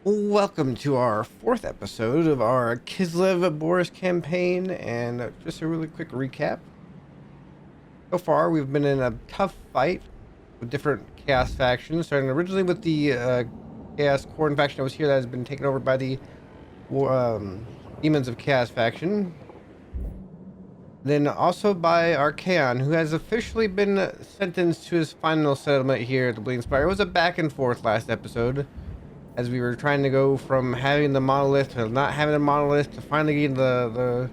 Welcome to our fourth episode of our Kislev Boris campaign, and just a really quick recap. So far, we've been in a tough fight with different Chaos factions, starting originally with the Chaos Corn faction that was here that has been taken over by the Demons of Chaos faction. Then also by Archaon, who has officially been sentenced to his final settlement here at the Bleeding Spire. It was a back and forth last episode, as we were trying to go from having the monolith to not having a monolith to finally getting the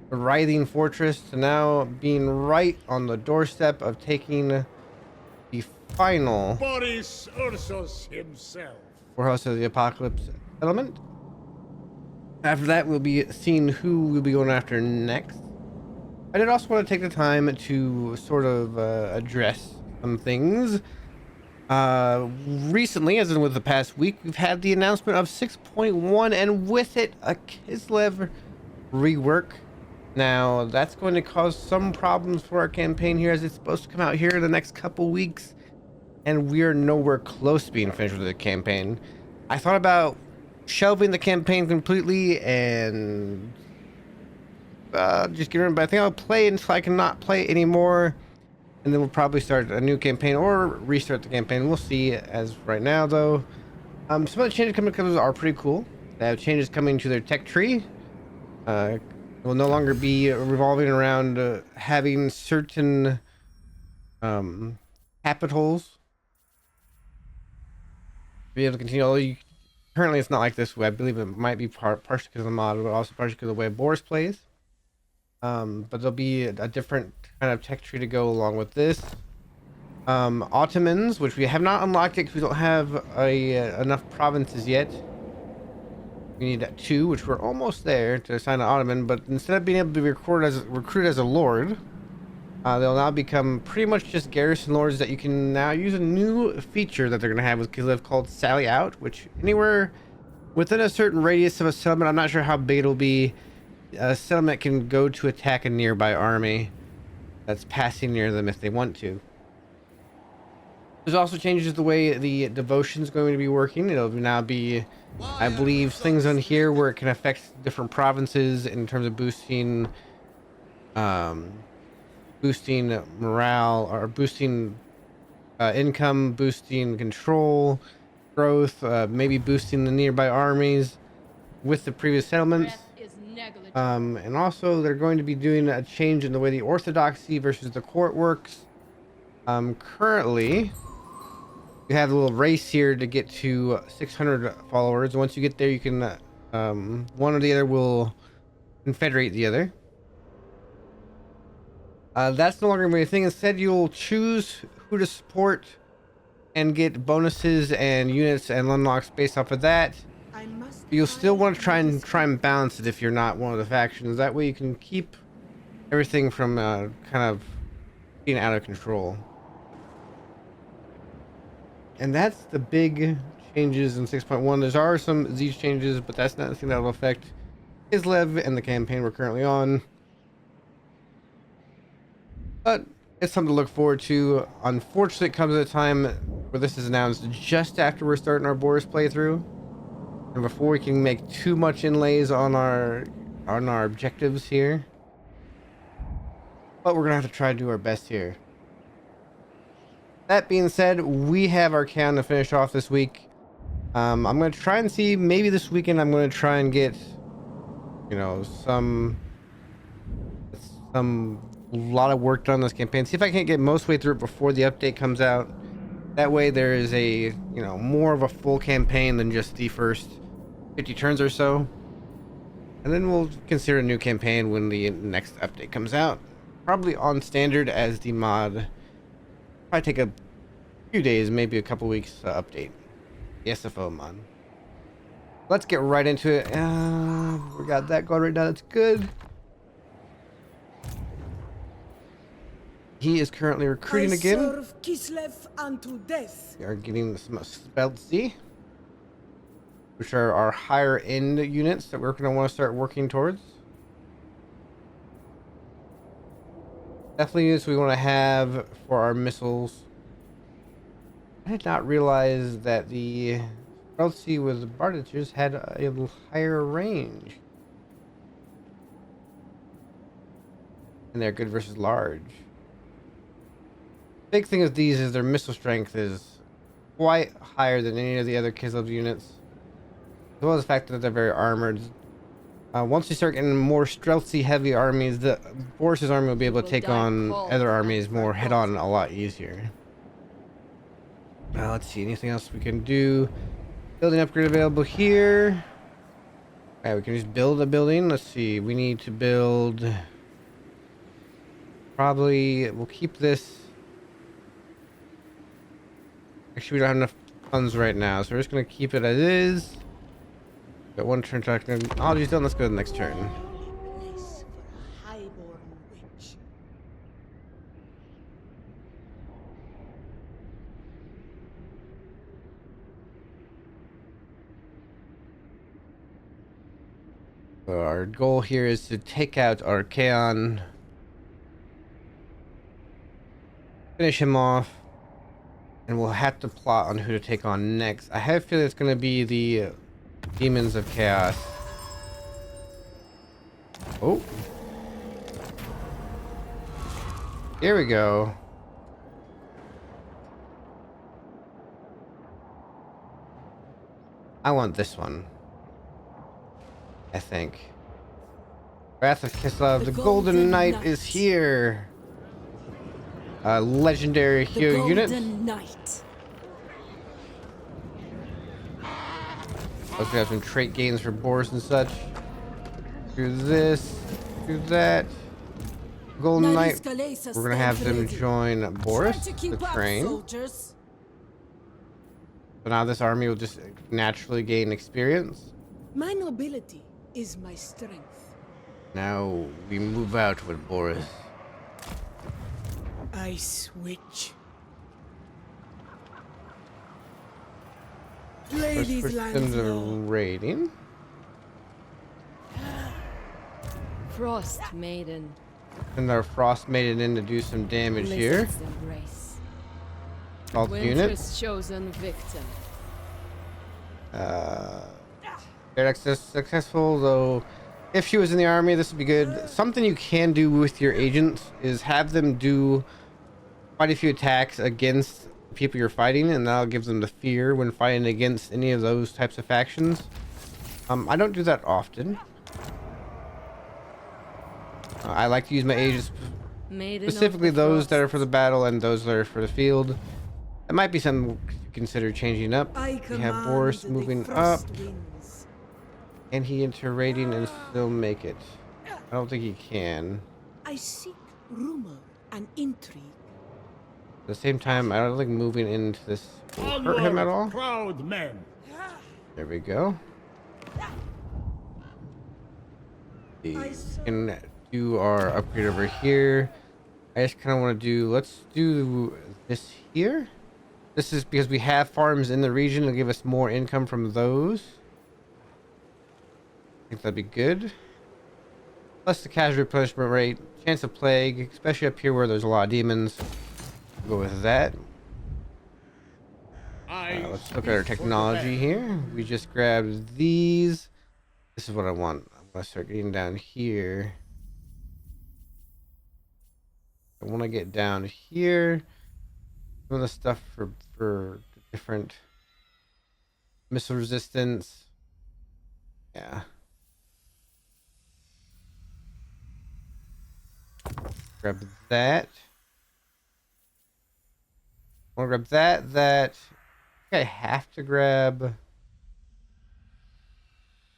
writhing fortress to now being right on the doorstep of taking the final Boris Ursus himself. Warhouse of the Apocalypse settlement. After that, we'll be seeing who we'll be going after next. I did also want to take the time to sort of address some things. Recently, as in with the past week, we've had the announcement of 6.1 and with it a Kislev rework. Now that's going to cause some problems for our campaign here, as it's supposed to come out here in the next couple weeks, and we are nowhere close to being finished with the campaign. I thought about shelving the campaign completely and just getting rid of it, but I think I'll play until I cannot play anymore. And then we'll probably start a new campaign or restart the campaign. We'll see. As right now, though, some of the changes coming are pretty cool. They have changes coming to their tech tree. It will no longer be revolving around having certain capitals to be able to continue. Although currently it's not like this way. I believe it might be partially because of the mod, but also partially because of the way Boris plays. But there'll be a different kind of tech tree to go along with this. Ottomans, which we have not unlocked yet because we don't have enough provinces yet. We need 2, which we're almost there to assign an Ottoman, but instead of being able to be recruited as a lord, they'll now become pretty much just garrison lords that you can now use a new feature that they're going to have with Kislev called Sally Out, which anywhere within a certain radius of a settlement, I'm not sure how big it'll be, a settlement can go to attack a nearby army that's passing near them if they want to. There's also changes the way the devotion is going to be working. It'll now be, I believe, things on here where it can affect different provinces in terms of boosting morale, or boosting income, boosting control, growth, maybe boosting the nearby armies with the previous settlements. And also they're going to be doing a change in the way the orthodoxy versus the court works. Currently you have a little race here to get to 600 followers. Once you get there, you can one or the other will confederate the other. That's no longer going to be a thing. Instead, you'll choose who to support and get bonuses and units and unlocks based off of that. You'll still want to try and balance it if you're not one of the factions. That way you can keep everything from kind of being out of control. And that's the big changes in 6.1. There are some of these changes, but that's not the thing that will affect Kislev and the campaign we're currently on. But it's something to look forward to. Unfortunately, it comes at a time where this is announced just after we're starting our Boris playthrough, and before we can make too much inlays on our objectives here. But we're gonna have to try to do our best here. That being said, we have our count to finish off this week. I'm gonna try and see, maybe this weekend I'm gonna try and get, some lot of work done on this campaign. See if I can't get most way through it before the update comes out. That way there is a, more of a full campaign than just the first 50 turns or so. And then we'll consider a new campaign when the next update comes out. Probably on standard as the mod. Probably take a few days, maybe a couple weeks to update the SFO mod. Let's get right into it. We got that going right now. That's good. He is currently recruiting again. Serve Kislev unto death. We are getting some Speltzy, which are our higher end units that we're going to want to start working towards. Definitely units we want to have for our missiles. I did not realize that the Chelsea with Bardages had a higher range. And they're good versus large. Big thing with these is their missile strength is quite higher than any of the other Kislev units. As well as the fact that they're very armored. Once you start getting more stealthy heavy armies, the Boris's army will be able to take on other armies more head on a lot easier. Let's see, anything else we can do? Building upgrade available here. Alright, we can just build a building. Let's see, we need to build. Probably we'll keep this. Actually, we don't have enough funds right now, so we're just gonna keep it as is. Got one turn technology's done. Let's go to the next turn. Place for a highborn witch. So our goal here is to take out Archaon, finish him off, and we'll have to plot on who to take on next. I have a feeling it's going to be the Demons of Chaos. Oh. Here we go. I want this one. I think. Wrath of Kislev, the Golden Knight is here. Legendary hero unit. Knight. Also, we have some trait gains for Boris and such. Do this, do that. Golden Knight. We're gonna have them join Boris to train. Soldiers. So now this army will just naturally gain experience. My nobility is my strength. Now we move out with Boris. I switch. First Ladies push land them to low. raiding. Frost Maiden. And our Frost Maiden in to do some damage here. Blizzard's embrace. Alt unit. Winter's chosen victim. They're successful, though. If she was in the army, this would be good. Something you can do with your agents is have them do quite a few attacks against the people you're fighting, and that'll give them the fear when fighting against any of those types of factions. I don't do that often. I like to use my agents, Maiden of specifically the those that are Frost. for the battle and those that are for the field. That might be something to consider changing up. I We have Boris command the moving up. frost winds. Can he enter raiding and still make it? I don't think he can. I seek rumor and intrigue. At the same time, I don't think moving into this will hurt him at all. Proud men. There we go. We can do our upgrade over here. I just kind of want to do, let's do this here. This is because we have farms in the region. It'll give us more income from those. I think that'd be good. Plus the casualty replenishment rate, chance of plague, especially up here where there's a lot of demons. We'll go with that. Let's look at our technology here. We just grabbed these. This is what I want. I'm gonna start getting down here. I want to get down here. Some of the stuff for different missile resistance. Yeah. Grab that. I want to grab that. That. I think I have to grab.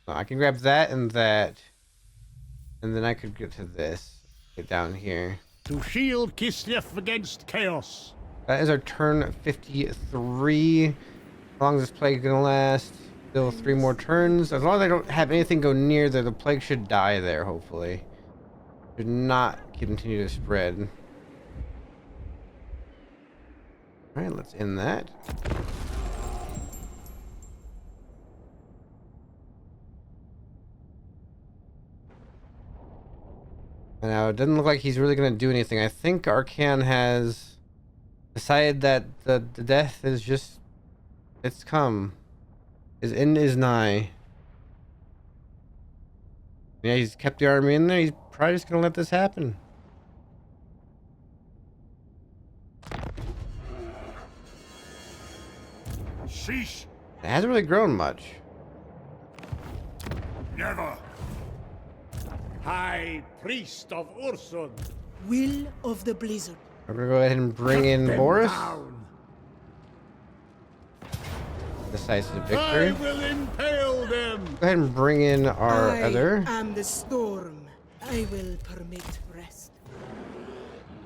No, I can grab that and that, and then I could get to this. Get down here. To shield Kislev against chaos. That is our turn 53. How long is this plague gonna last? Still 3 more turns. As long as I don't have anything go near there, the plague should die there, hopefully. Should not continue to spread. Alright, let's end that. Now, it doesn't look like he's really going to do anything. I think Archaon has decided that the death is just, it's come. His end is nigh. Yeah, he's kept the army in there. He's probably just gonna let this happen. Sheesh. It hasn't really grown much. Never. High Priest of Ursun. Will of the Blizzard. We're gonna go ahead and bring in Them Boris. down. Decisive I victory. will impale them. Go ahead and bring in our I other. am the storm. I will permit rest.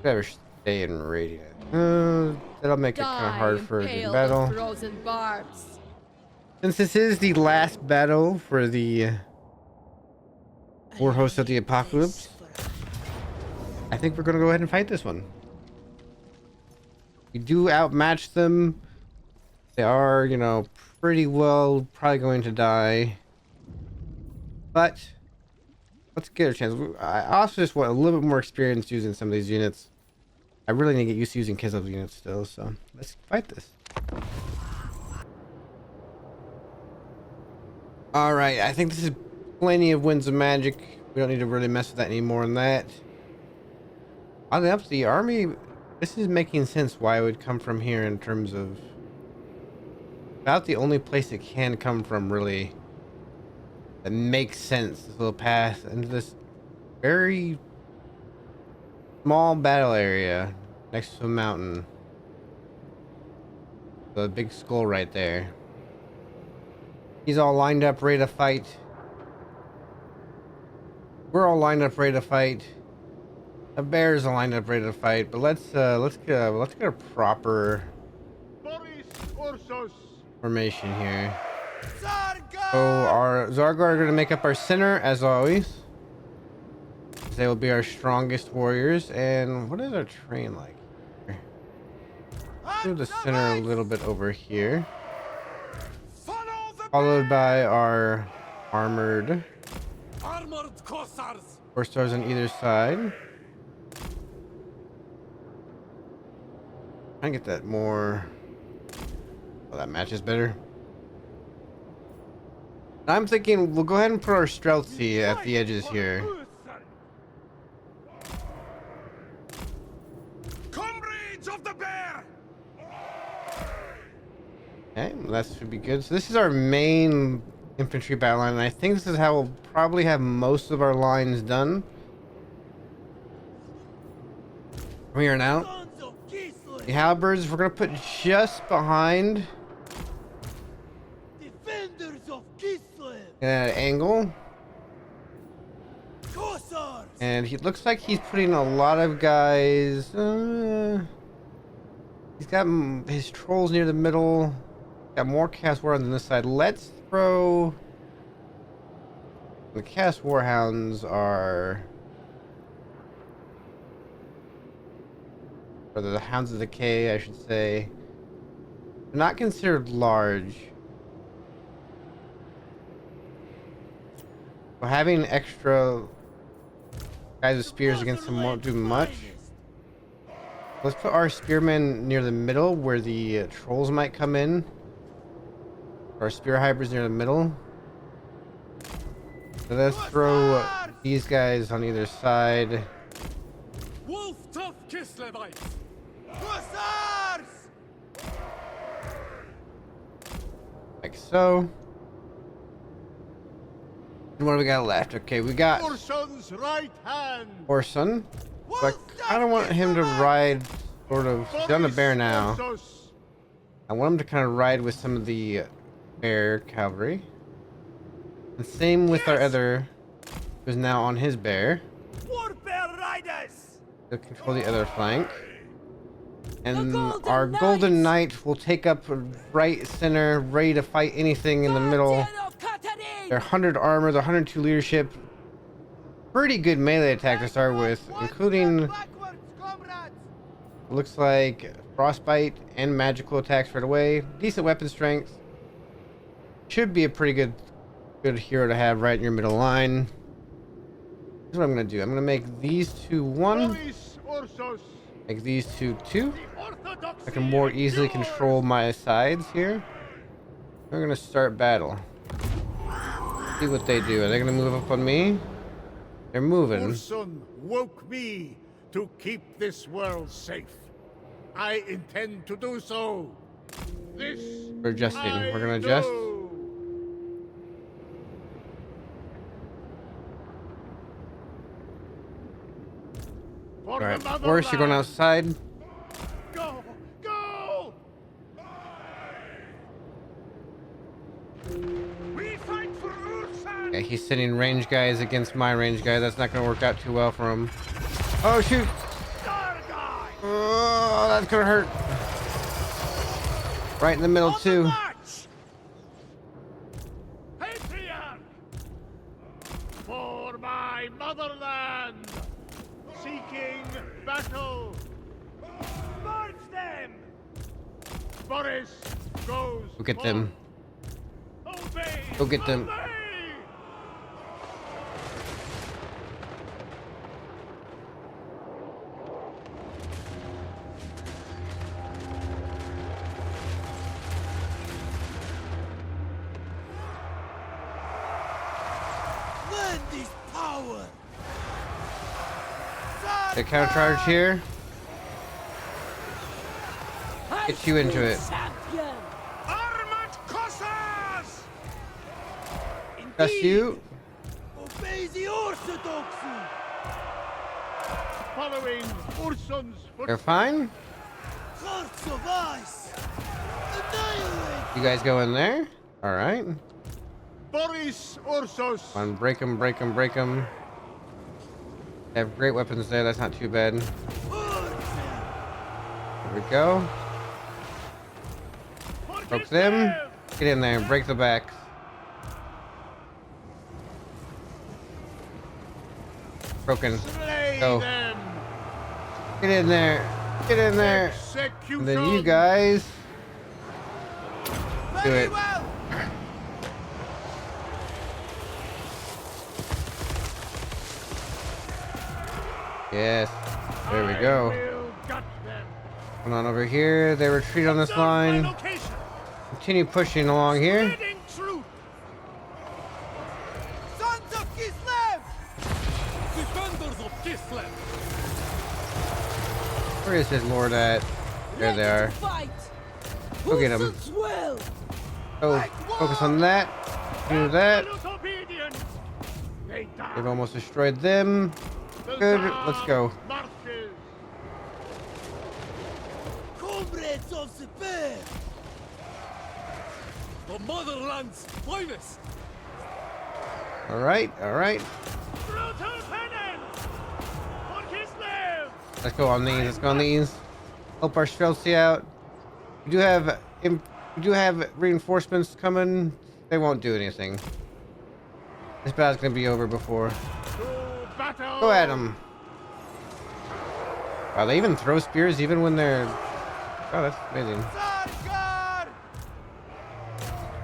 Better stay in radiant. That'll make it kind of hard for the battle. Frozen barbs. Since this is the last battle for the War Host of the Apocalypse, I think we're gonna go ahead and fight this one. We do outmatch them. They are, you know, pretty well probably going to die. But let's get a chance. I also just want a little bit more experience using some of these units. I really need to get used to using Kislev units still, so let's fight this. Alright, I think this is plenty of Winds of Magic. We don't need to really mess with that anymore than that. Oddly enough, the army, this is making sense why it would come from here in terms of about the only place it can come from, really, that makes sense. This little path into this very small battle area next to a mountain. The big skull right there. He's all lined up, ready to fight. We're all lined up, ready to fight. The bears are lined up, ready to fight. But let's get a proper Boris Ursus. formation here. So our Zargar are going to make up our center as always. They will be our strongest warriors. And what is our terrain like? Move the center a little bit over here. Followed by our armored four stars on either side. Try and get that more. Oh, that matches better. I'm thinking we'll go ahead and put our Streltsy at the edges here. Comrades of the bear. Okay, well, that should be good. So this is our main infantry battle line, and I think this is how we'll probably have most of our lines done from here on out. The halberds we're gonna put just behind Defenders of Kislev. at an angle, Cossars. and he looks like he's putting a lot of guys. He's got his trolls near the middle. Got more cast warhounds on this side. Let's throw the cast warhounds are, or the hounds of decay, I should say. They're not considered large. So having extra guys with spears against them won't do much. Let's put our spearmen near the middle where the trolls might come in. Our spear hybrids near the middle. So let's throw these guys on either side. Wolf tough Kislevite. Like so. And what do we got left? Okay, we got Ursun's right hand. Orson. So I kind of want him to ride sort of. He's on the bear now. Ursus. I want him to kind of ride with some of the bear cavalry. And same with our other, who's now on his bear. War bear riders. To control the other flank. And our Golden Knight will take up right center, ready to fight anything in the middle. They're 100 armor, they're 102 leadership. Pretty good melee attack to start with, including, looks like frostbite and magical attacks right away. Decent weapon strength. Should be a pretty good hero to have right in your middle line. Here's what I'm gonna do. I'm gonna make these two 1. Boris Ursus. Make these two 2. Orthodox. I can more easily control my sides here. We're gonna start battle. See what they do. Are they gonna move up on me? They're moving. Urson woke me to keep this world safe. I intend to do so. This We're adjusting. We're gonna I adjust. do. For the Alright. Boris, you're going motherland. outside. Go! Go! We fight for Urson! Yeah, he's sending range guys against my range guy. That's not gonna work out too well for him. Oh shoot! Starguy! Oh, that's gonna hurt. Right in the middle On the too. march! Patriarch! For my motherland! Seeking battle! March them! Boris goes. Go get them. Obey! Go get them. Obey! Lend is power. The counter charge here. Get you into it. Champion. Armored Cossars! That's you. Obey the orthodoxy. Following Urson's They're footsteps. fine. Hearts of ice. Annihilate. You guys go in there. All right. Boris Ursos. Come on, break them, break them, break them. They have great weapons there. That's not too bad. There we go. Broke them. Get in there and break the backs. Broken. Slay Go. them. Get in there. Get in there. Execution. And then you guys do Very it. well. Yes. There we go. I will gut them. Come on over here. They retreat on this Observe my line. location. Continue pushing along here. Spreading truth. Sons of Kislev. Defenders of Kislev. Where is his lord at? There they are. Fight. Go get 'em. Urson's will. Oh, focus on that. Do that. Absolute obedience. They die. They've almost destroyed them. The Good. Tsar Let's go. Marches. Comrades of the bear. The motherland's finest. All right. All right. Brutal penance. For Kislev. Let's go on these. Let's go on these. Help our Streltsy out. We do have reinforcements coming. They won't do anything. This battle's gonna be over before. To battle. Go at them. Wow, they even throw spears even when they're. Oh, that's amazing. Sarkar.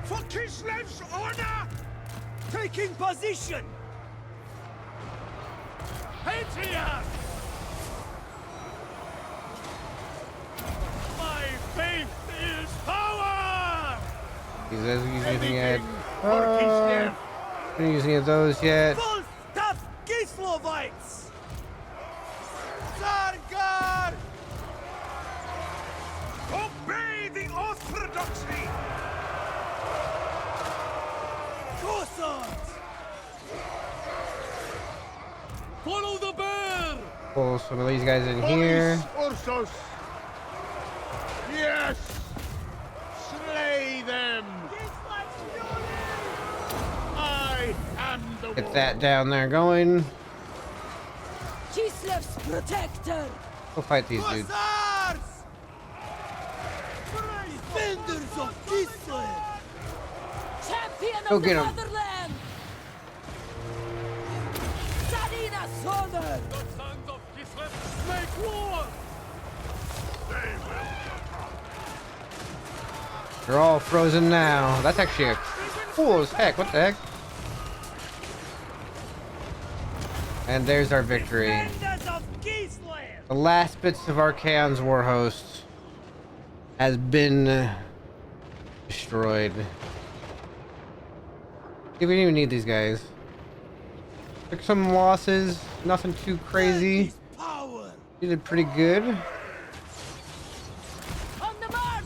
For Kislev's honor. Taking position. Patriarch. My faith is power. He's using anything yet? Anything for Kislev. Didn't use any of those yet. Full tough Kislevites. Sarkar. Obey the orthodoxy. Cossacks. Follow the bear. Pull some of these guys in here. Boris Ursos. Yes. Slay them. I am the Get one. that down there going. Kislev's protector. Go fight these dudes. Cossars. Defenders of Kislev. Champion Go of get the 'em. motherland. Sadina Soder. The sons of Kislev make war. They will. They're all frozen now. That's actually cool as heck. What the heck? And there's our victory. Defenders of Kislev. The last bits of Archaon's war host has been destroyed. We didn't even need these guys. Took some losses, nothing too crazy. Power. You did pretty good. On the march!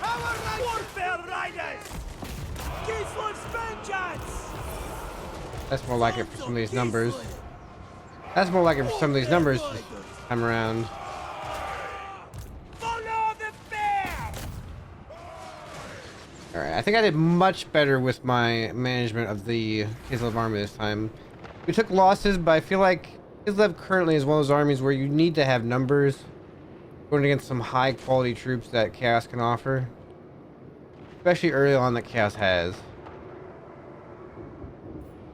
Our warfare riders. Kislev's vengeance. That's more like it for some of these numbers. That's more like it for some of these numbers this time around. Follow the bear. Alright, I think I did much better with my management of the Kislev army this time. We took losses, but I feel like Kislev currently is one of those armies where you need to have numbers going against some high quality troops that Chaos can offer. Especially early on that Chaos has.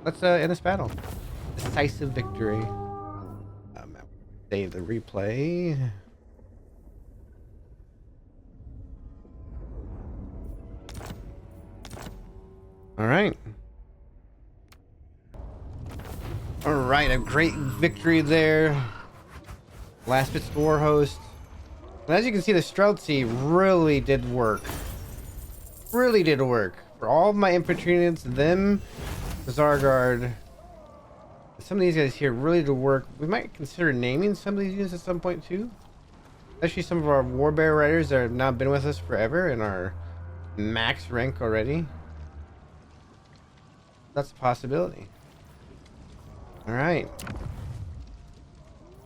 Let's end this battle. Decisive victory. Save the replay. Alright. Alright, a great victory there. Last bit's war host. And as you can see, the Streltsy really did work. Really did work. For all of my infantry units, them, the Zargard, some of these guys here really did work. We might consider naming some of these units at some point too. Especially some of our Warbear Riders that have now been with us forever and are max rank already. That's a possibility. Alright.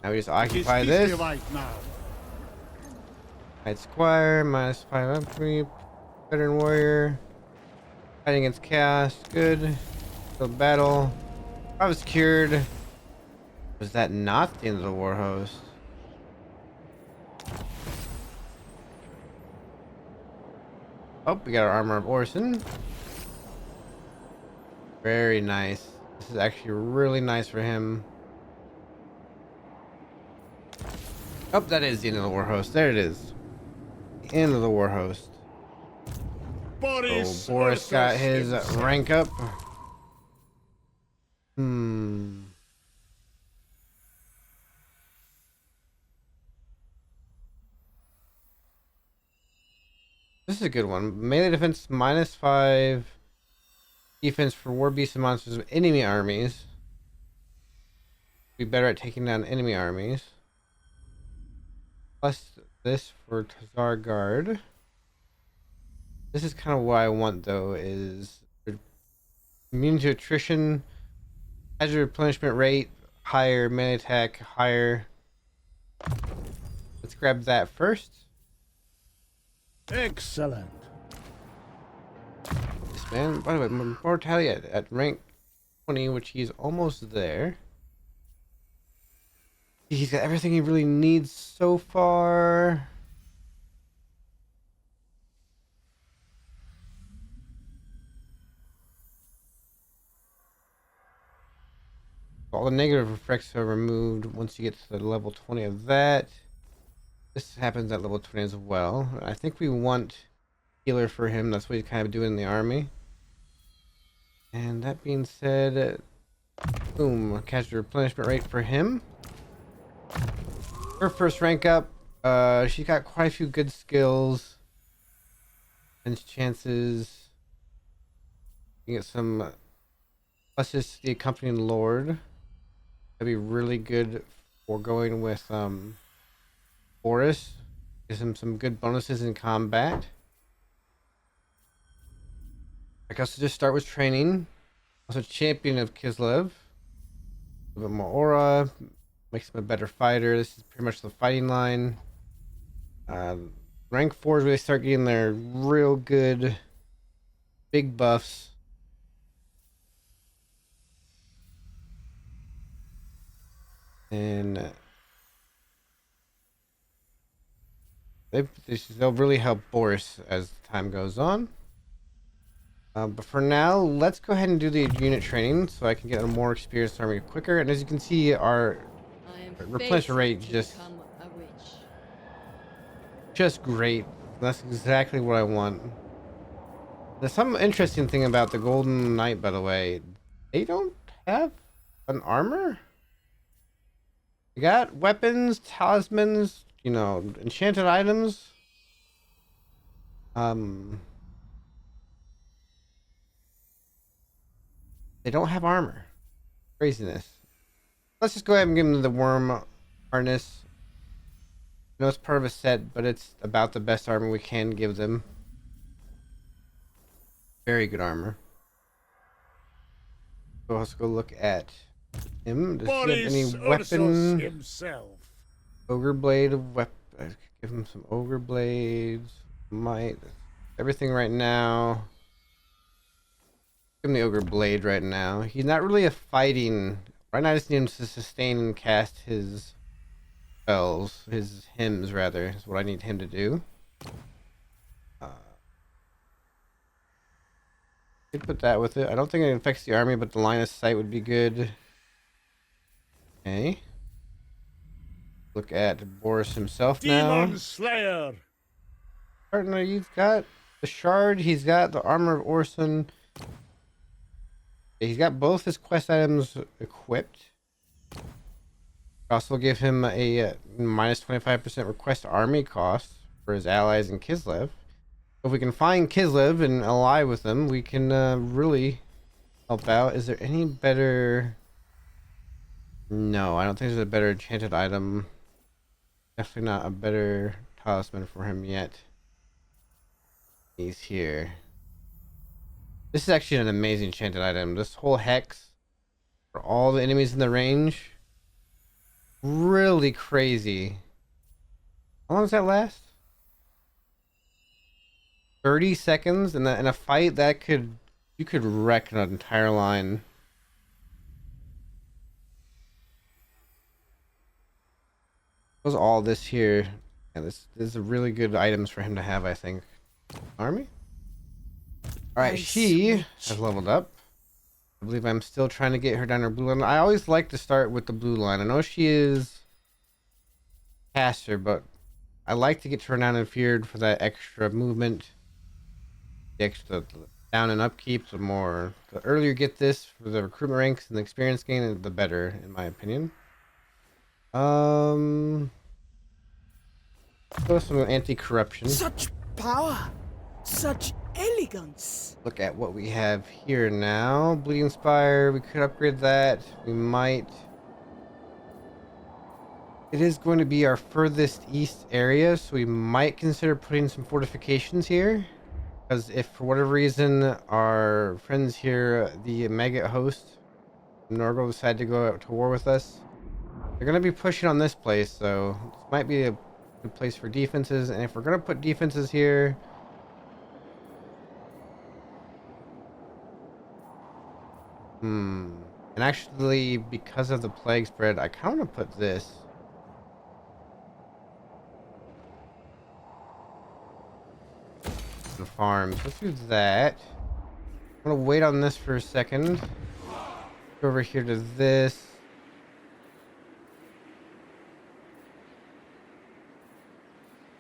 Now we just occupy this. Knight Squire, -5 upkeep. Veteran Warrior. Fighting against Chaos. Good. Field battle. I was secured. Was that not the end of the war host? Oh, we got our armor of Orson. Very nice. This is actually really nice for him. Oh, that is the end of the war host. There it is. The end of the war host. Boris, So Boris got his rank up. This is a good one. Melee defense -5. Defense for war beasts and monsters of enemy armies. Be better at taking down enemy armies. Plus this for Tazar Guard. This is kind of what I want though, is immune to attrition, hazard replenishment rate, higher melee attack, higher. Let's grab that first. Excellent. This man, by the way, mortality at rank 20, which he's almost there. He's got everything he really needs so far. All the negative effects are removed once you get to the level 20 of that. This happens at level 20 as well. I think we want healer for him. That's what he's kind of doing in the army. And that being said, boom, catch replenishment rate for him. Her first rank up. She's got quite a few good skills. And chances. You get some pluses to the accompanying lord. That'd be really good for going with Boris. Gives him some good bonuses in combat. I guess just start with training. Also champion of Kislev. A little bit more aura. Makes him a better fighter. This is pretty much the fighting line. Rank 4s really start getting their real good big buffs. And they'll really help Boris as time goes on. But for now, let's go ahead and do the unit training so I can get a more experienced army quicker. And as you can see, our replenishment rate just great. That's exactly what I want. There's some interesting thing about the Golden Knight, by the way. They don't have an armor. You got weapons, talismans, you know, enchanted items. They don't have armor. Craziness. Let's just go ahead and give them the worm harness. I know it's part of a set, but it's about the best armor we can give them. Very good armor. We'll also go look at him. Does he have any Boris weapon? himself. Ogre blade of weapon. Give him some ogre blades. Might. Everything right now. Give him the ogre blade right now. He's not really a fighting. Right now I just need him to sustain and cast his spells. His hymns rather is what I need him to do. Could put that with it. I don't think it affects the army, but the line of sight would be good. Okay. Look at Boris himself now. Demon Slayer. Partner, you've got the shard. He's got the armor of Orson. He's got both his quest items equipped. Also give him a minus 25% request army cost for his allies in Kislev. If we can find Kislev and ally with them, we can really help out. Is there any better? No, I don't think there's a better enchanted item. Definitely not a better talisman for him yet. He's here. This is actually an amazing enchanted item. This whole hex for all the enemies in the range. Really crazy. How long does that last? 30 seconds in a fight that you could wreck an entire line. Was all this here, and this is really good items for him to have, I think. Army. All right, she has leveled up. I believe I'm still trying to get her down her blue line. I always like to start with the blue line. I know she is caster, but I like to get her down and feared for that extra movement. The extra down and upkeep. The earlier you get this for the recruitment ranks and the experience gain, the better, in my opinion. Go some anti-corruption. Such power, such elegance. Look at what we have here now. Bleeding Spire, we could upgrade that. We might. It is going to be our furthest east area, so we might consider putting some fortifications here. Because if for whatever reason our friends here, the Maggot host, Norgo, decide to go out to war with us, they're going to be pushing on this place, so this might be a good place for defenses. And if we're going to put defenses here, and actually, because of the plague spread, I kind of want to put this. The farms. Let's do that. I'm going to wait on this for a second. Go over here to this.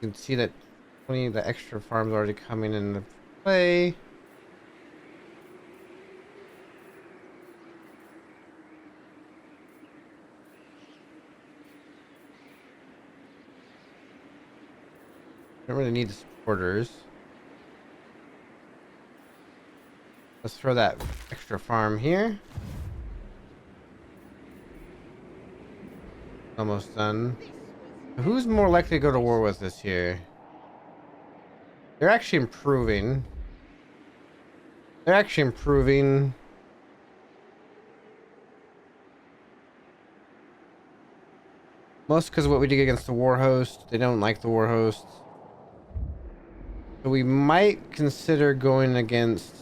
You can see that 20 of the extra farms already coming into play. Don't really need the supporters. Let's throw that extra farm here. Almost done. Who's more likely to go to war with us here? They're actually improving. They're actually improving. Most because of what we did against the war host. They don't like the war host. So we might consider going against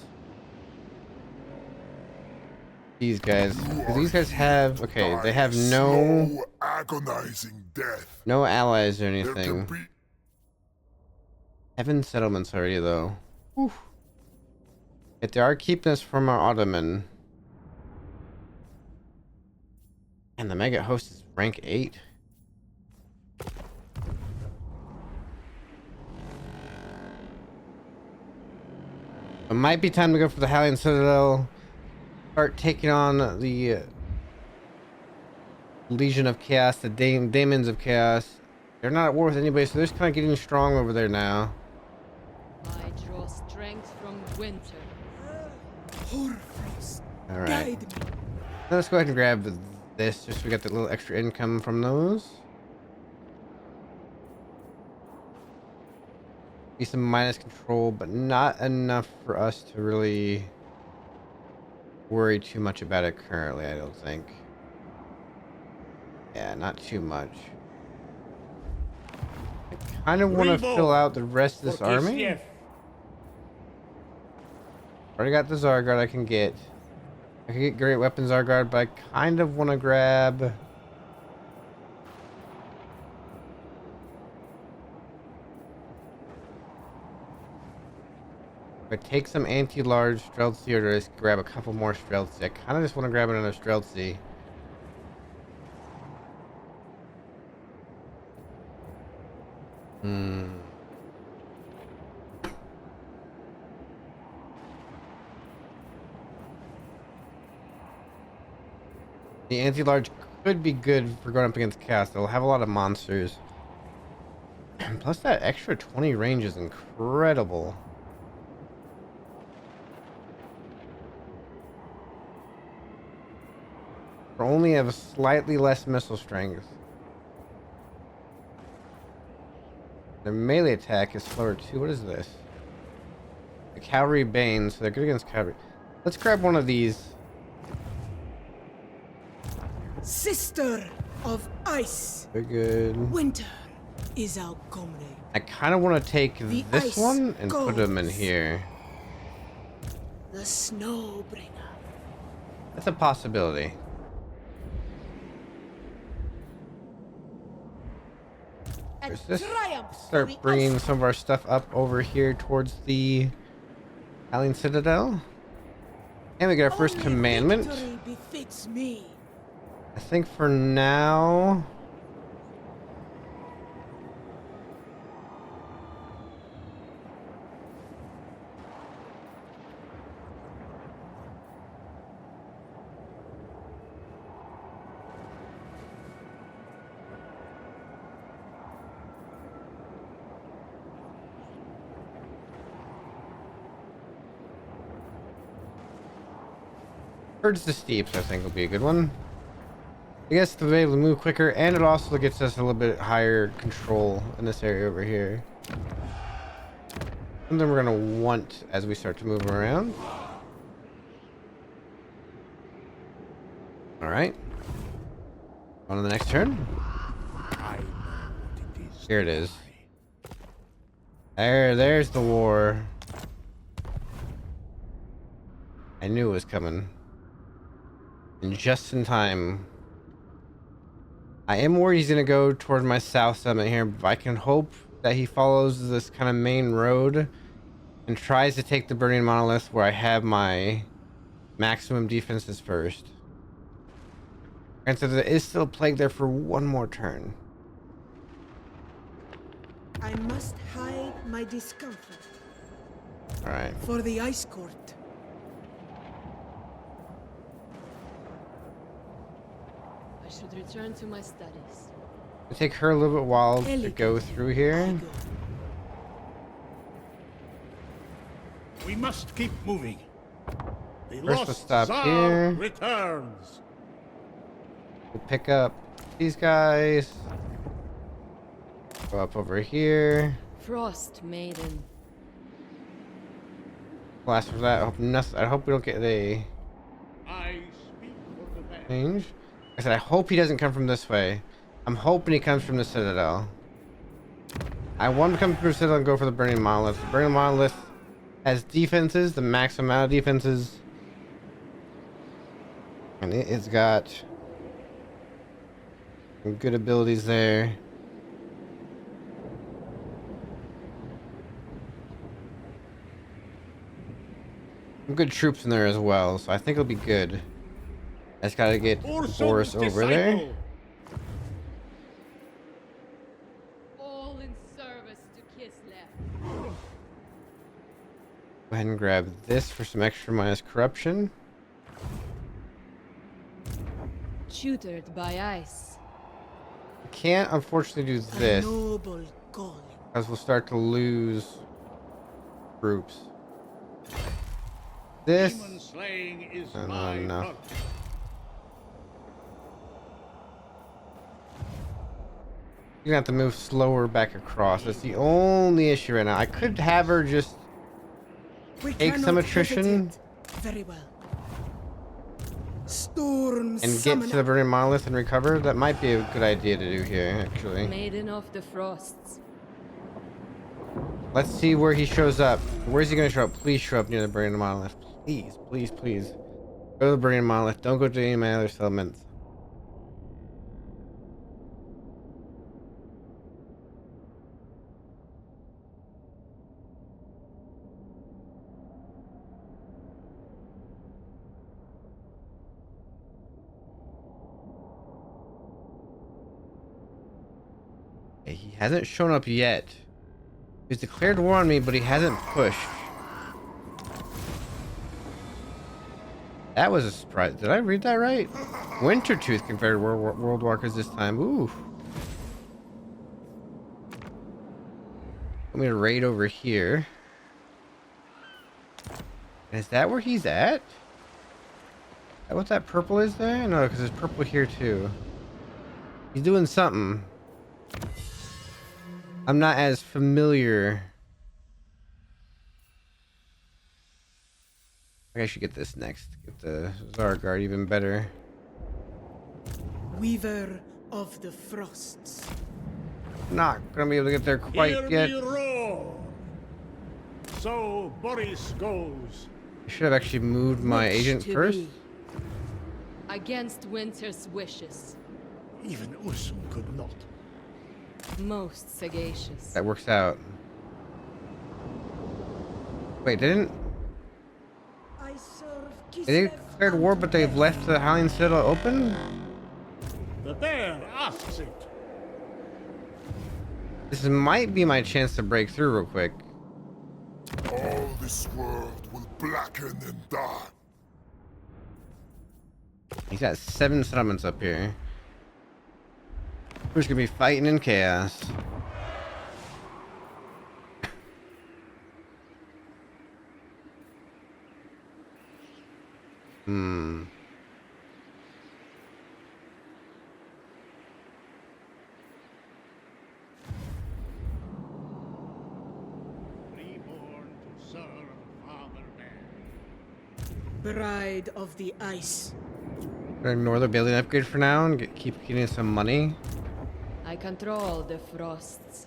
these guys. These guys have, okay, they have no agonizing death. No allies or anything. Heaven settlements already though. Whew. Yet they are keeping us from our Ottoman. And the Mega Host is rank 8. It might be time to go for the Hallian Citadel. Start taking on the Legion of Chaos, the Daemons of Chaos. They're not at war with anybody, so they're just kind of getting strong over there now. I draw strength from winter. Hoarfrost, All right. Guide me. Now let's go ahead and grab this, just so we got the little extra income from those. Be some minus control, but not enough for us to really worry too much about it currently, I don't think. Yeah, not too much. I kind of want to fill out the rest of this army. Kislev. Already got the Zarguard I can get. I can get Great Weapon Zarguard, but I kind of want to grab... If I take some anti-large Streltsy or just grab a couple more Streltsy, I kind of just want to grab another Streltsy. The anti-large could be good for going up against Cast. They'll have a lot of monsters. Plus that extra 20 range is incredible. They only have a slightly less missile strength. Their melee attack is slower too. What is this? The Cavalry Bane, so they're good against cavalry. Let's grab one of these. Sister of ice. They're good. Winter is our comrade. I kind of want to take The this ice one and put them in gods. here. The snow bringer. That's a possibility. There's this. Triumph for Start the bringing ice. some of our stuff up over here towards the Alien Citadel. And we get our first Only commandment. victory befits me. I think for now... Towards the steeps, I think will be a good one. I guess to be able to move quicker, and it also gets us a little bit higher control in this area over here. Something we're gonna want as we start to move around. All right. On to the next turn. I know what it is. Here it is. There's the war. I knew it was coming. And just in time. I am worried he's going to go toward my south summit here, but I can hope that he follows this kind of main road and tries to take the Burning Monolith where I have my maximum defenses first. And so there is still a plague there for one more turn. I must hide my discomfort Alright. for the ice court. I should return to my studies. It'll take her a little bit while to Elegant. go through I here. go. We must keep moving. The First we'll lost stop Tsar here. returns. We'll pick up these guys. Go up over here. Frost Maiden. Blast for that. I hope we don't get a I speak for the best. change. I said I hope he doesn't come from this way. I'm hoping he comes from the Citadel. I want him to come from the Citadel and go for the Burning Monolith. The Burning Monolith has defenses, the maximum amount of defenses. And it's got some good abilities there. Some good troops in there as well, so I think it'll be good. I just gotta get Ursum's Boris over there. disciple. All in service to Kislev. Go ahead and grab this for some extra minus corruption. Tutored by ice. Can't unfortunately do A this noble calling. because we'll start to lose groups. This. Demon slaying is Oh, my no. peril. You're gonna have to move slower back across. That's the only issue right now. I could have her just We take some cannot attrition hesitate. Very well. Storm and get to summoner. the Burning Monolith and recover. That might be a good idea to do here, actually. Maiden of the Frosts. Let's see where he shows up. Where's he gonna show up? Please show up near the Burning Monolith. Please, please, please. Go to the Burning Monolith. Don't go to any of my other settlements. Okay, he hasn't shown up yet. He's declared war on me, but he hasn't pushed. That was a surprise. Did I read that right? Wintertooth converted world walkers this time. Ooh. I'm gonna raid over here. Is that where he's at? Is that what that purple is there? No, because there's purple here too. He's doing something. I'm not as familiar. I should get this next. Get the Zarguard even better. Weaver of the Frosts. Not gonna be able to get there quite Hear yet. me roar. So Boris goes. I should have actually moved my Much agent to first. be. Against winter's wishes. Even Ursum could not. Most sagacious. That works out. Wait, didn't I serve they Kislev declared war, but they've left the Howling Citadel open? The bear asks it. This might be my chance to break through real quick. All this world will blacken and die. He's got 7 settlements up here. Who's gonna be fighting in chaos? Reborn to serve Father Bear. Bride of the Ice. Gonna ignore the building upgrade for now and keep getting some money. I control the Frosts.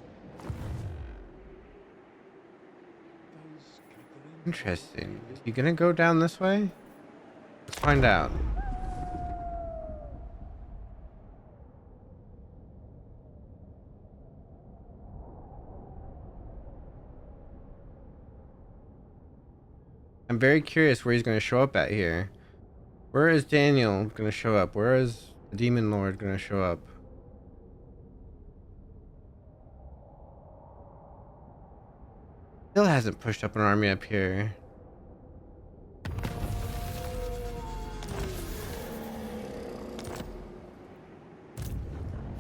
Interesting. Is he gonna go down this way? Let's find out. I'm very curious where he's gonna show up at here. Where is Daniel gonna show up? Where is the Demon Lord gonna show up? Still hasn't pushed up an army up here.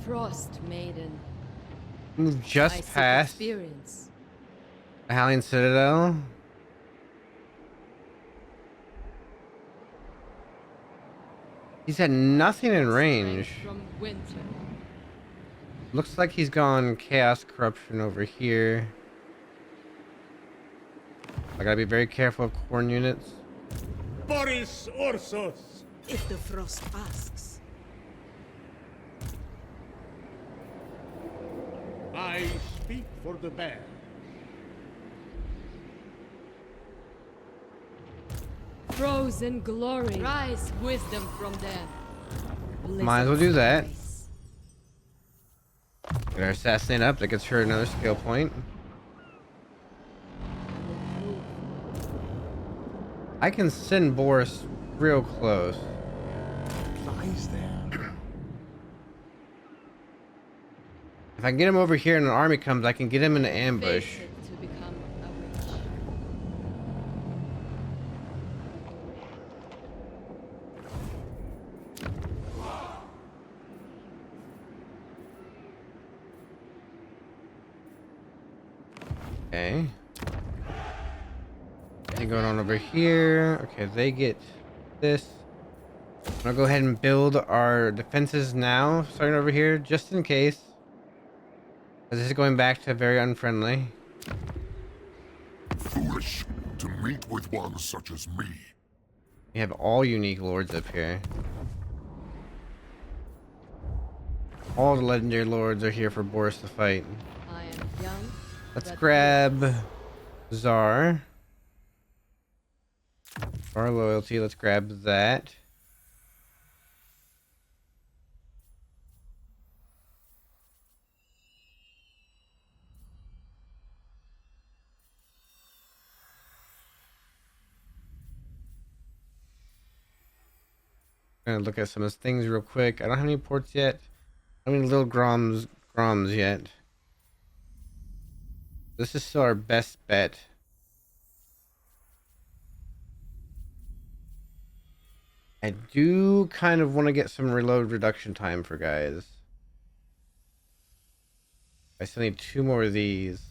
Frost Maiden. Move I just seek past experience. the Howling Citadel. He's had nothing in range. Strength from winter. Looks like he's gone Chaos Corruption over here. I gotta be very careful of corn units. Boris Ursus. If the Frost asks. I speak for the bear. Frozen glory. Rise wisdom from them. Might as well do that. Ice. Get our assassinate up. That gets her another skill point. I can send Boris real close. Lies there. If I can get him over here and an army comes, I can get him in an ambush. Face it to become a witch. Okay. Is he going on over here. Okay, they get this. I'm gonna go ahead and build our defenses now, starting over here, just in case. This is going back to very unfriendly. Foolish to meet with one such as me. We have all unique lords up here. All the legendary lords are here for Boris to fight. I am young. Let's but grab Czar. Our loyalty, let's grab that. Gonna look at some of those things real quick. I don't have any ports yet. I don't have any little groms yet. This is still our best bet. I do kind of want to get some reload reduction time for guys. I still need 2 more of these.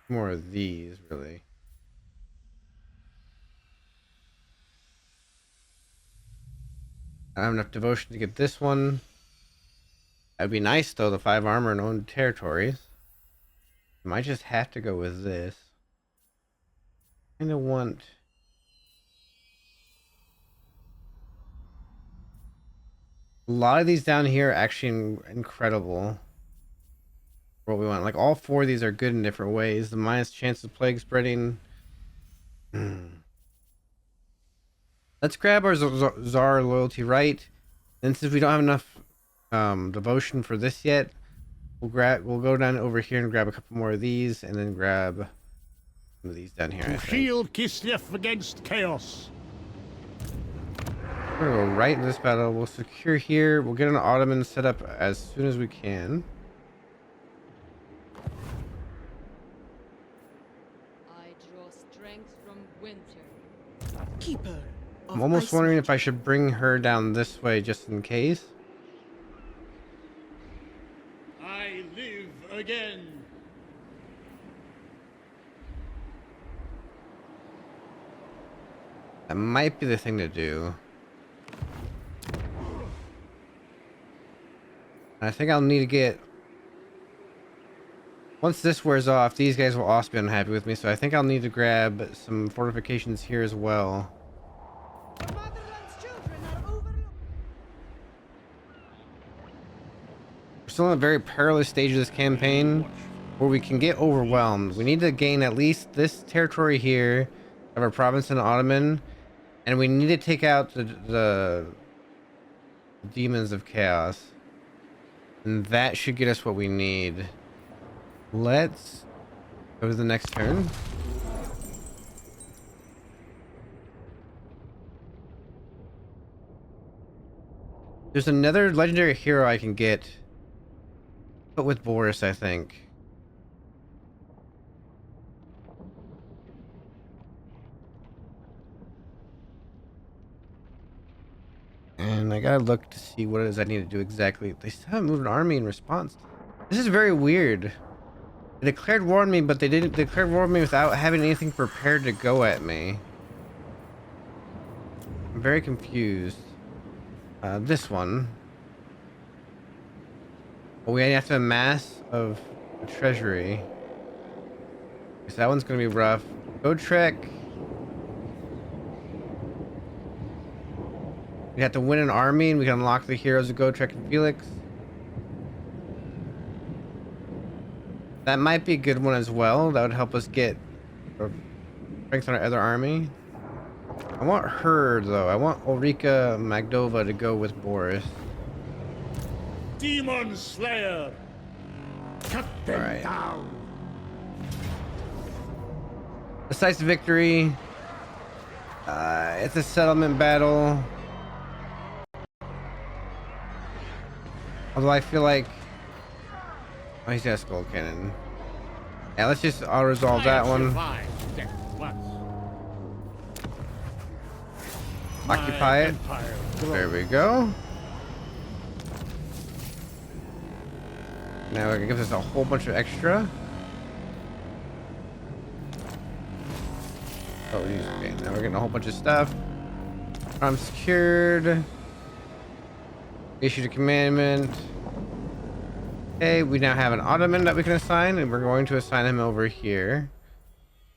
More of these, really. I don't have enough devotion to get this one. That'd be nice, though, the 5 armor and owned territories. Might just have to go with this. I kind of want... A lot of these down here are actually incredible. What we want. Like, all 4 of these are good in different ways. The minus chance of plague spreading. Let's grab our Tsar loyalty right. And since we don't have enough devotion for this yet, we'll go down over here and grab a couple more of these, and then grab some of these down here. To shield Kislev against chaos. We're gonna go right in this battle. We'll secure here. We'll get an Ottoman set up as soon as we can. I draw strength from winter. Keeper of I'm almost ice wondering magic. if I should bring her down this way just in case. I live again. That might be the thing to do. I think I'll need to get... Once this wears off, these guys will also be unhappy with me, so I think I'll need to grab some fortifications here as well. The motherland's children are overlooked. We're still in a very perilous stage of this campaign where we can get overwhelmed. We need to gain at least this territory here of our province in Ottoman, and we need to take out the demons of chaos. And that should get us what we need. Let's go to the next turn. There's another legendary hero I can get, but with Boris, I think. And I gotta look to see what it is I need to do exactly. They still haven't moved an army in response. This is very weird. They declared war on me, but they didn't declare war on me without having anything prepared to go at me. I'm very confused. This one. Oh, we have to amass of a treasury. So that one's gonna be rough. Go Trek. We have to win an army, and we can unlock the heroes of Gotrek and Felix. That might be a good one as well. That would help us get or strengthen our other army. I want her though. I want Ulrika Magdova to go with Boris. Demon Slayer. Cut them Alright. down. Decisive victory. It's a settlement battle. Although I feel like... Oh, he's got a skull cannon. Yeah, let's just auto-resolve that one. Survived death once. Occupy it. There we go. Now it gives us a whole bunch of extra. Oh, okay. Now we're getting a whole bunch of stuff. I'm secured. Issued a commandment. Okay, we now have an Ottoman that we can assign, and we're going to assign him over here.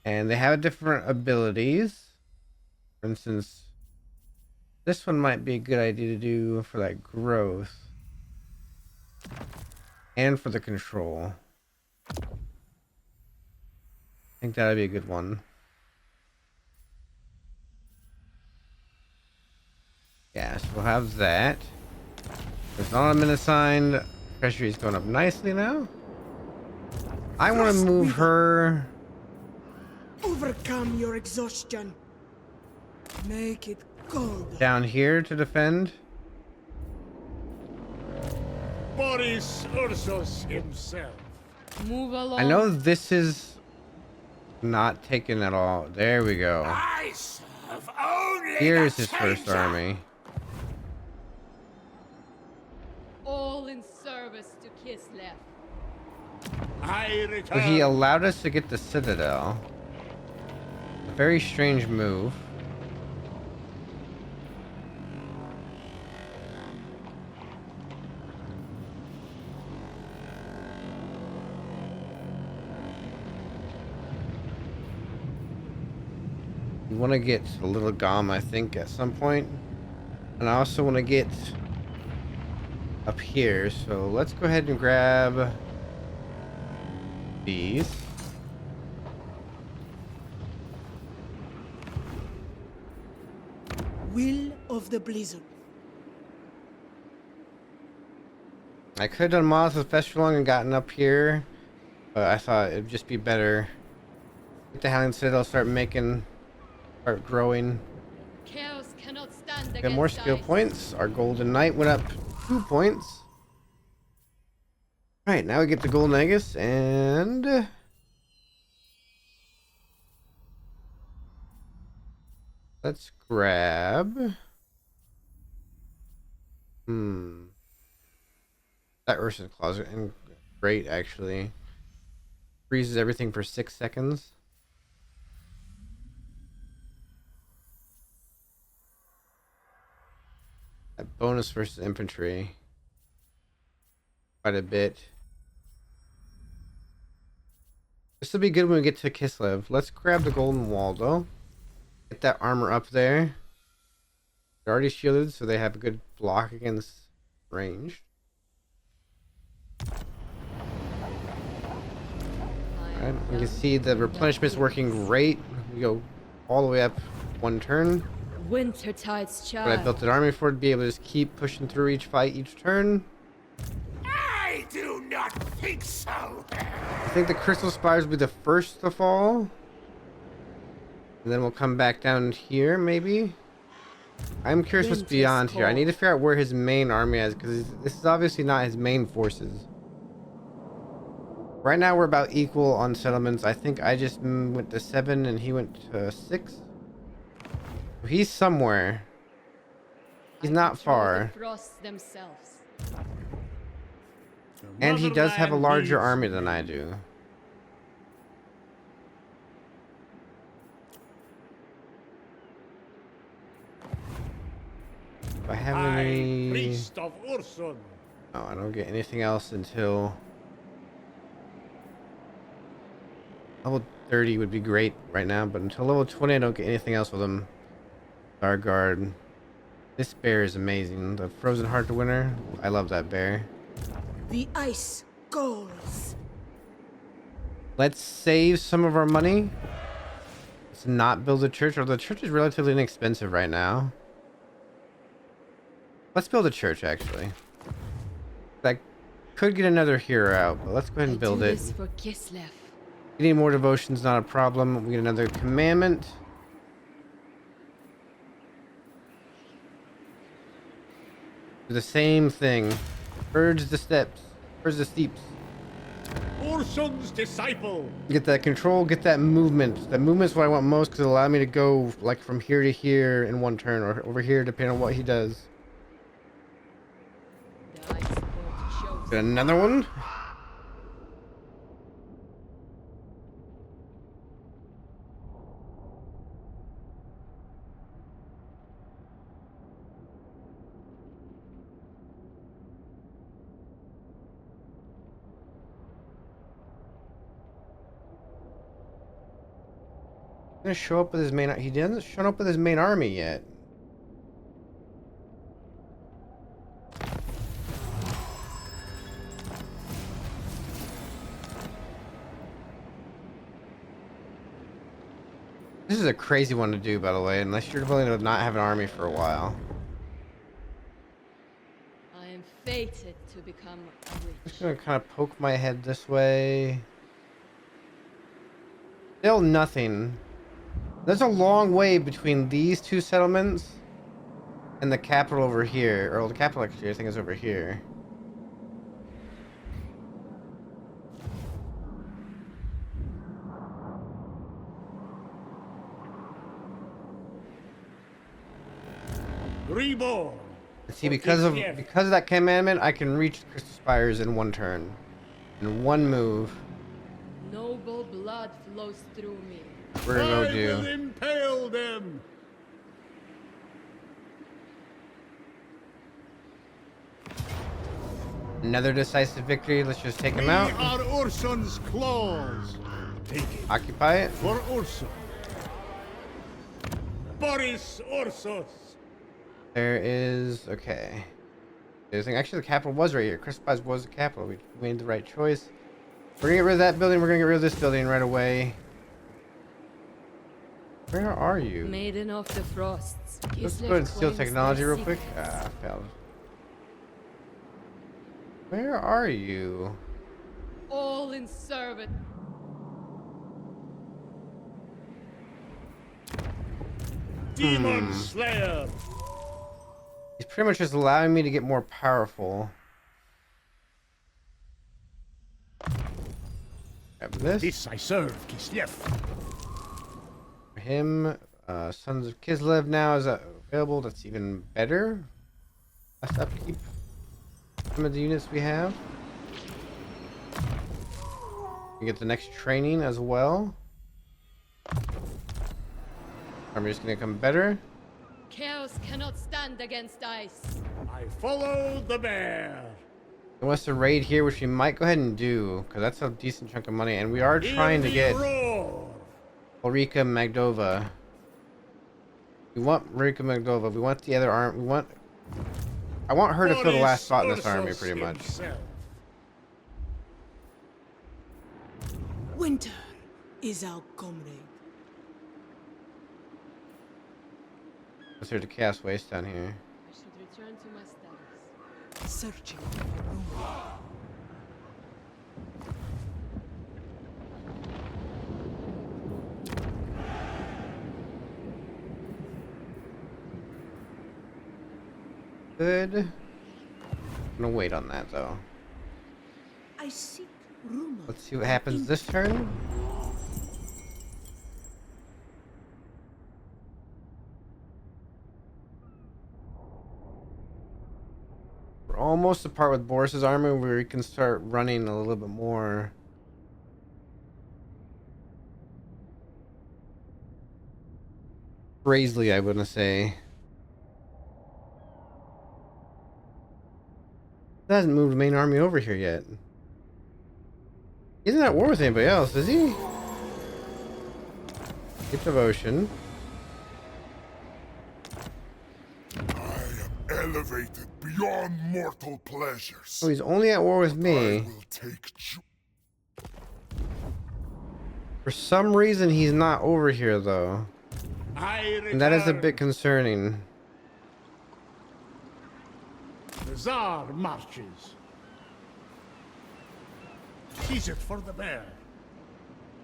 And they have different abilities. For instance, this one might be a good idea to do for that growth. And for the control. I think that'd be a good one. Yeah, so we'll have that. There's an Ottoman assigned. Treasury is going up nicely now. I want to move her. Overcome your exhaustion. Make it gold. Down here to defend. Boris Ursus himself. Move along. I know this is not taken at all. There we go. I serve only Here's the his first stranger. army. All in service to Kislev. I So return. he allowed us to get the Citadel. A very strange move. You want to get a little Gom, I think, at some point. And I also want to get up here. So let's go ahead and grab these. Will of the Blizzard. I could have done Mods with Vesperlong and gotten up here, but I thought it'd just be better. Get the Howling Citadel, start growing. Chaos cannot stand Get more against skill ice. points. Our Golden Knight went up 2 points. Alright, now we get the Golden Aegis and let's grab that Ursa's Closet, and great actually. Freezes everything for 6 seconds. That bonus versus infantry. Quite a bit. This will be good when we get to Kislev. Let's grab the Golden Wall though. Get that armor up there. They're already shielded, so they have a good block against ranged. Alright, you can see the replenishment is working great. We go all the way up 1 turn. Winter tides But child. I built an army for it to be able to just keep pushing through each fight each turn. I do not think so. I think the Crystal Spires will be the first to fall. And then we'll come back down here, maybe. I'm curious what's Winter's beyond here. I cold. need to figure out where his main army is, because this is obviously not his main forces. Right now we're about equal on settlements. I think I just went to 7 and he went to 6. He's somewhere. He's I not control far. the frosts themselves. And he does have a larger Motherland army needs than I me. do. Do I have I, any? priest of Ursun. Oh, I don't get anything else until level 30 would be great right now, but until level 20 I don't get anything else with him. Our guard. This bear is amazing. The Frozen Heart to Winter. I love that bear. The ice calls. Let's save some of our money. Let's not build a church, although the church is relatively inexpensive right now. Let's build a church, actually. That could get another hero out, but let's go ahead and build do it. this for Kislev. Getting more devotion's not a problem. We get another commandment. Do the same thing. Purge the steps. Purge the steeps. Ursun's disciple. Get that control, get that movement. That movement's what I want most, because it'll allow me to go like from here to here in 1 turn, or over here depending on what he does. The ice cold shows. Get another one. Gonna show up with his main. He hasn't shown up with his main army yet. This is a crazy one to do, by the way, unless you're willing to not have an army for a while. I am fated to become a I'm witch. just gonna kind of poke my head this way. Still nothing. There's a long way between these two settlements and the capital over here. Or the capital actually, I think, is over here. Reborn. See, because of that commandment, I can reach the Crystal Spires in one turn, in one move. Noble blood flows through me. We're gonna I go do. will impale them. Another decisive victory. Let's just take him We out. are Urson's claws. Take it Occupy it. for Urson. Boris Ursus. There is okay. Actually, the capital was right here. Crystal Spires was the capital. We made the right choice. We're gonna get rid of that building. We're gonna get rid of this building right away. Where are you? Maiden of the Frosts. Let's Kislev go ahead and steal claims technology their real quick. secrets. Ah, failed. Where are you? All in service. Demon Slayer. He's pretty much just allowing me to get more powerful. Grab this. This I serve, Kislev. For him, Sons of Kislev now is available. That's even better. Let's upkeep some of the units we have. We get the next training as well. Army's gonna come better. Chaos cannot stand against ice. I follow the bear. He wants to raid here, which we might go ahead and do, because that's a decent chunk of money, and we are trying to Hear get the roar. Ulrika Magdova. We want Ulrika Magdova. We want the other arm. We want. I want her to fill the last spot in this army, Ursus pretty much. himself. Winter is our comrade. What's there to cast waste down here? I should return to my studies. Searching for rumor. Good. I'm gonna wait on that though. I seek rumor. Let's see what happens this turn. We're almost to part with Boris's army where we can start running a little bit more. Crazily, I wouldn't say. He hasn't moved the main army over here yet. He isn't at war with anybody else, is he? Get devotion. I am elevated beyond mortal pleasures. Oh, he's only at war with I me. will take For some reason, he's not over here though, I and that is a return. bit concerning. The Tsar marches. Seize it for the bear.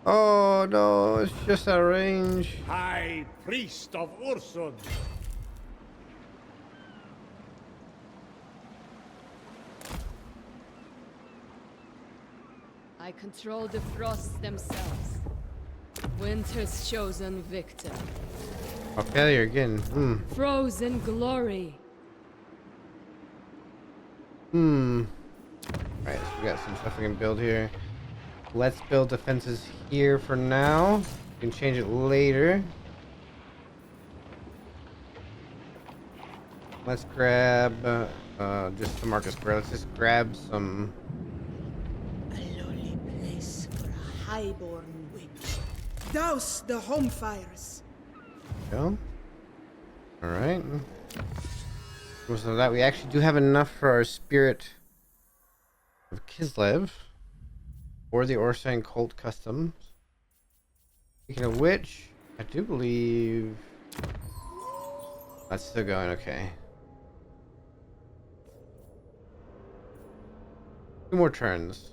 Oh no, it's just at range. High priest of Ursun. I control the frosts themselves. Winter's chosen victim. A failure again. Frozen glory. Alright, so we got some stuff we can build here. Let's build defenses here for now. We can change it later. Let's grab just the Market Square. Let's just grab some. A lowly place for a highborn witch. Douse the home fires. Go. All right. So that we actually do have enough for our spirit of Kislev or the Orstein Cult Customs. Speaking of which, I do believe that's still going okay. 2 more turns.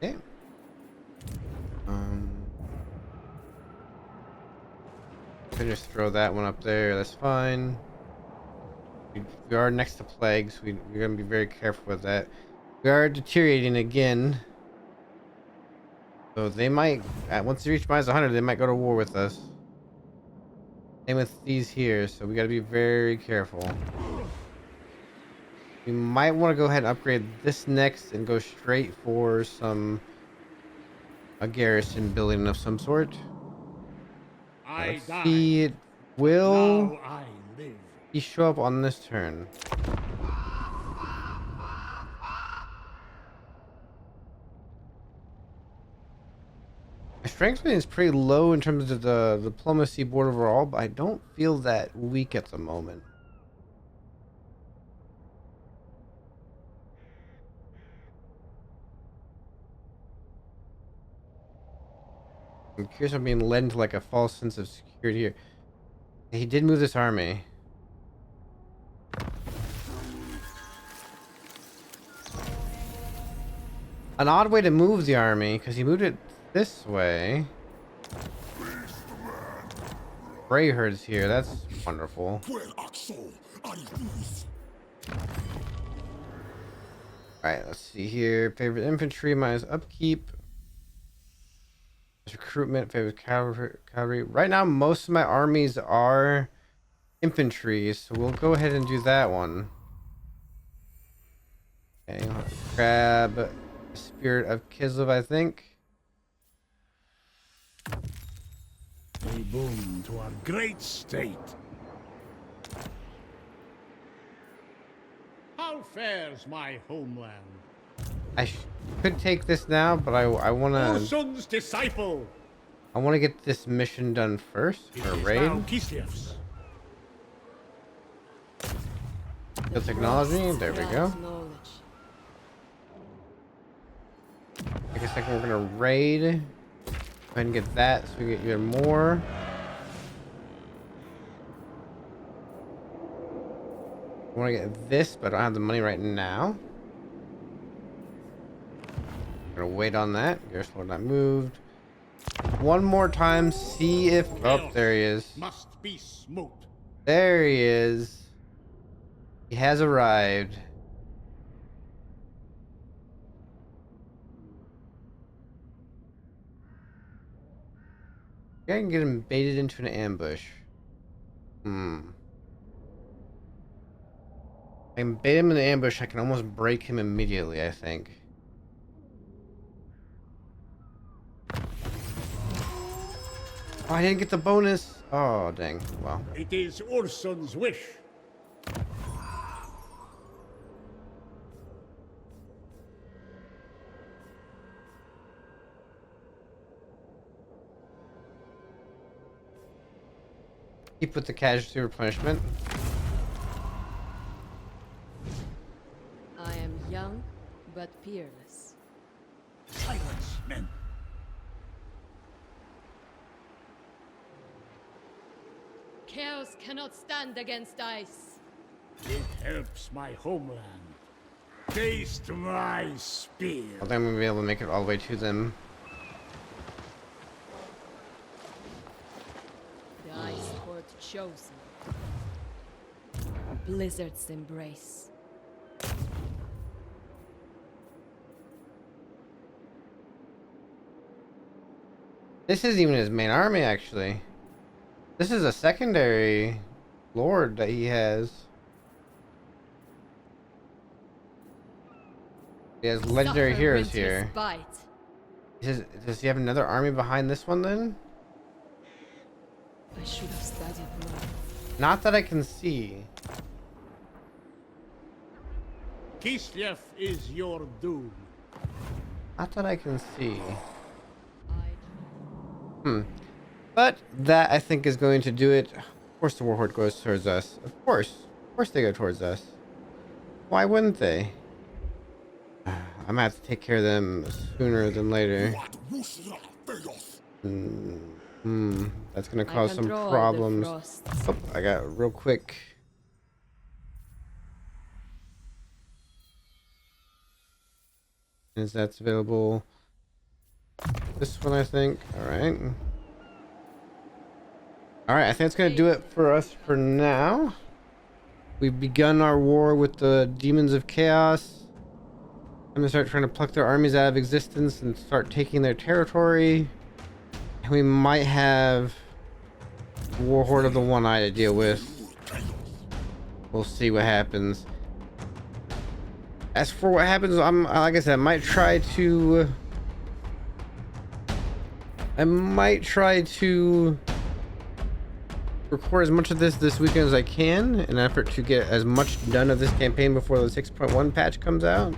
Okay. I just throw that one up there. That's fine. We are next to plagues. We're gonna be very careful with that. We are deteriorating again. So they might, once they reach minus 100, they might go to war with us. Same with these here, so we gotta be very careful. We might want to go ahead and upgrade this next and go straight for a garrison building of some sort. I die. See, it will Now I live. he show up on this turn. My strength rating is pretty low in terms of the diplomacy board overall, but I don't feel that weak at the moment. I'm curious if I'm being led into like a false sense of security here. He did move this army. An odd way to move the army, because he moved it this way. Greyherd's here, that's wonderful. Alright, let's see here. Favorite infantry minus upkeep. Recruitment, favorite cavalry. Right now, most of my armies are infantry, so we'll go ahead and do that one. Okay, let's grab Spirit of Kislev, I think. A boon to our great state. How fares my homeland? I could take this now, but I want to. Son's disciple. I want to get this mission done first. It Or is raid. now Kislev's. The technology. There we go. Knowledge. Take a second. We're gonna raid. Go ahead and get that, so we get even more. I want to get this, but I don't have the money right now. Gonna wait on that. Guess we're not moved. One more time, see if. Oh, there he is. Must be smoked. There he is. He has arrived. I can get him baited into an ambush. I can bait him in an ambush. I can almost break him immediately, I think. Oh, I didn't get the bonus. Oh, dang. Well. It is Urson's wish. Keep with the casualty replenishment. I am young, but peerless. Silence, men. Chaos cannot stand against ice. It helps my homeland. Taste my spear. I think I'm gonna be able to make it all the way to them. The ice court chosen. Blizzard's embrace. This isn't even his main army, actually. This is a secondary lord that he has. He has legendary Suffer heroes winter's here. bite. Does he have another army behind this one then? I should have studied more. Not that I can see. Kislev is your doom. Not that I can see. I But that, I think, is going to do it. Of course the Warhorde goes towards us. Of course they go towards us. Why wouldn't they? I'm gonna have to take care of them sooner than later. That's gonna cause some control the problems. frosts. Oh, I got real quick. Is that's available? This one, I think. All right. All right, I think that's gonna do it for us for now. We've begun our war with the demons of chaos. I'm gonna start trying to pluck their armies out of existence and start taking their territory. And we might have Warhorde of the One Eye to deal with. We'll see what happens. As for what happens, like I said, I might try to record as much of this weekend as I can in an effort to get as much done of this campaign before the 6.1 patch comes out,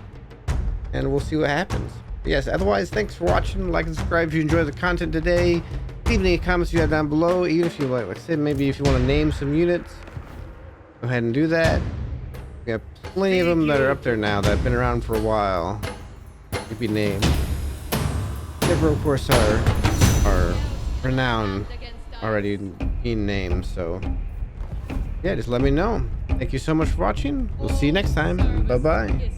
and we'll see what happens. But yes, otherwise, thanks for watching. Like and subscribe if you enjoyed the content today. Leave any comments you have down below, even if you like I said, maybe if you want to name some units, go ahead and do that. We have plenty of them that are up there now that have been around for a while to be named. Several, of course, are renowned already being named, so yeah, just let me know. Thank you so much for watching. We'll see you next time. Bye bye.